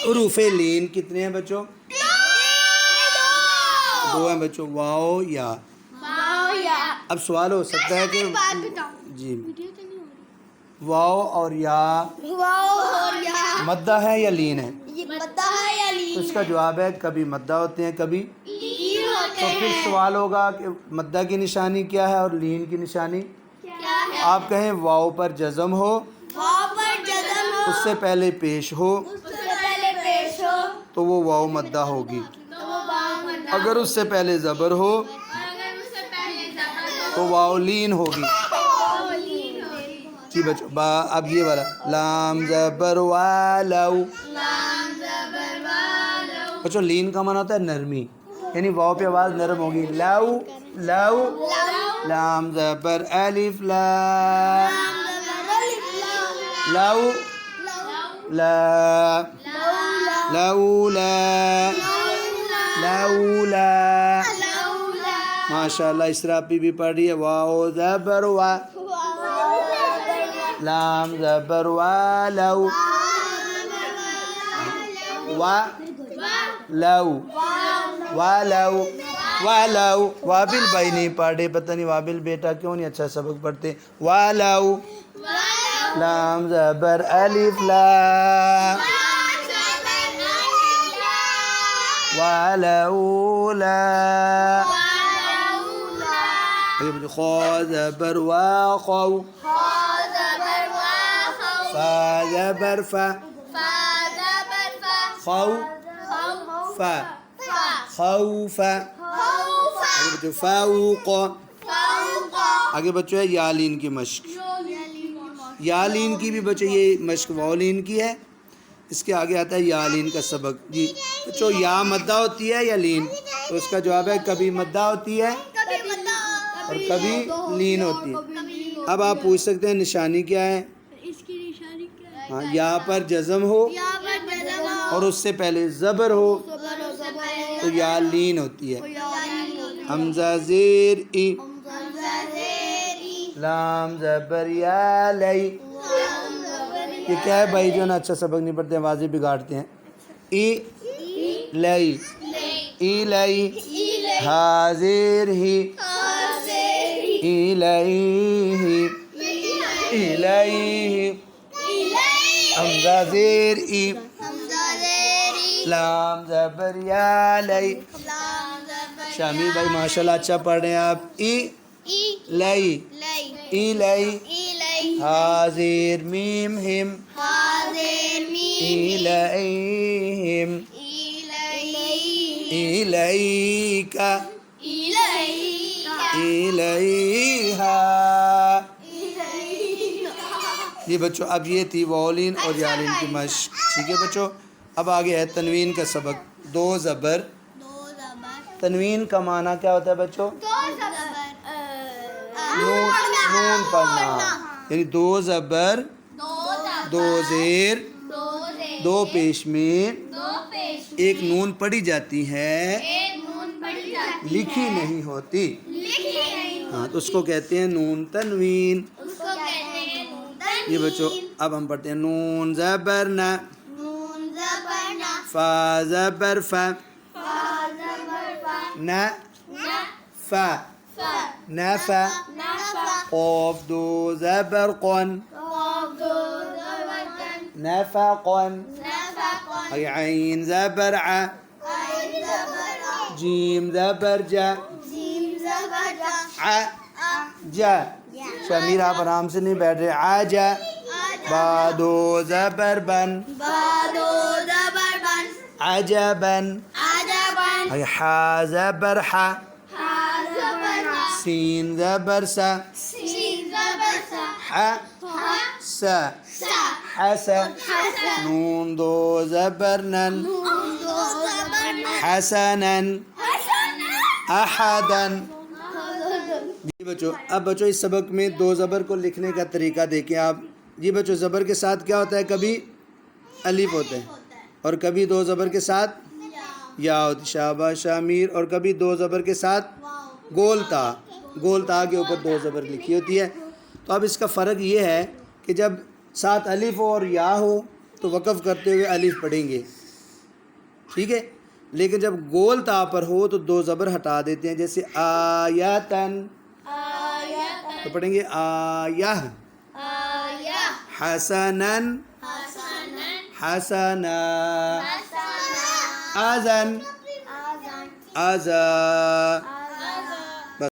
حروف لین کتنے ہیں بچوں؟ دو ہیں بچوں، واو یا۔ اب سوال ہو سکتا ہے کہ جی واو اور یا مدہ ہے یا لین ہے؟ تو اس کا جواب ہے کبھی مدہ ہوتے ہیں کبھی۔ تو پھر سوال ہوگا کہ مدہ کی نشانی کیا ہے اور لین کی نشانی؟ آپ کہیں واو پر جزم ہو، اس سے پہلے پیش ہو تو وہ واو مدہ ہوگی، اگر اس سے پہلے زبر ہو تو واو لین ہوگی۔ جی بچوں اب یہ والا لام زبر والو، بچوں لین کا معنی ہوتا ہے نرمی، یعنی واو پہ آواز نرم ہوگی، لو لو۔ لام زبر الف لا، لو لا، لولا لولا۔ ماشاء اللہ اسرا پی بھی پڑھ رہی ہے، واو زبر وا، لام زبر والو، وا لو والو والو۔ وابل بھائی نہیں پڑھے، پتہ نہیں وابل بیٹا کیوں نہیں اچھا سبق پڑھتے۔ والو، لام زبر الف لا، ولولا۔ خا زبر وا خو، فا زبر فا، خو فا، خوف۔ آگے بچوں فوق، آگے بچوں ہے یالین کی مشق۔ یالین کی بھی بچوں یہ مشق واولین کی ہے، اس کے آگے آتا ہے یالین کا سبق۔ جی بچوں یا مدہ ہوتی ہے یا لین؟ تو اس کا جواب ہے کبھی مدہ ہوتی ہے اور کبھی لین ہوتی ہے۔ اب آپ پوچھ سکتے ہیں نشانی کیا ہے؟ ہاں یا پر جزم ہو اور اس سے پہلے زبر ہو تو یا لین ہوتی ہے۔ حمزہ زیر ای، لام زبر یا لئی۔ یہ کیا ہے بھائی جو نا اچھا سبق نہیں پڑھتے ہیں، واضح بگاڑتے ہیں۔ ای لئی، ای لئی، حاضر ہی، ای لئی ہی، ای لئی۔ حمزہ زیر ای، لام زبر یا لئی۔ شامی بھائی ماشاءاللہ اچھا پڑھ رہے ہیں آپ۔ ای لئی، ای لئی، حاضر میم ہم، الیہم، الیکا، الیہا۔ جی بچوں اب یہ تھی واولین اور یالین کی مشق، ٹھیک ہے بچوں۔ اب آگے ہے تنوین کا سبق، دو زبر۔ تنوین کا معنی کیا ہوتا ہے بچوں؟ نون پڑھنا، یعنی دو زبر، دو زیر، دو پیش میں ایک نون پڑھی جاتی ہے، لکھی نہیں ہوتی، ہاں تو اس کو کہتے ہیں نون تنوین۔ یہ بچوں اب ہم پڑھتے ہیں نون زبر نا، فا زبر فا، نا فا، نفا۔ قاف دو زبر قن، نفقن۔ عین زبر ع، جیم زبر جا، ع جا۔ شمیر آپ آرام سے نہیں بیٹھ رہے، عجا۔ با دو زبر بن، عجبن۔ حا زبر حا، سین زبر سا، ح سا، حسن۔ نون دو زبر نن، حسنن، احدن۔ جی بچوں اب بچوں اس سبق میں دو زبر کو لکھنے کا طریقہ دیکھیں آپ۔ جی بچوں زبر کے ساتھ کیا ہوتا ہے؟ کبھی الف ہوتا ہے اور کبھی دو زبر کے ساتھ یا ہوتی، شاباش شامیر۔ اور کبھی دو زبر کے ساتھ گول تا، گول تا کے اوپر دو زبر لکھی ہوتی ہے۔ تو اب اس کا فرق یہ ہے کہ جب ساتھ الف ہو اور یا ہو تو وقف کرتے ہوئے الف پڑھیں گے، ٹھیک ہے. لیکن جب گول تا پر ہو تو 2 زبر ہٹا دیتے ہیں. جیسے آیتن تو پڑھیں گے آیہ. حسنن حسنا. اذن ازا.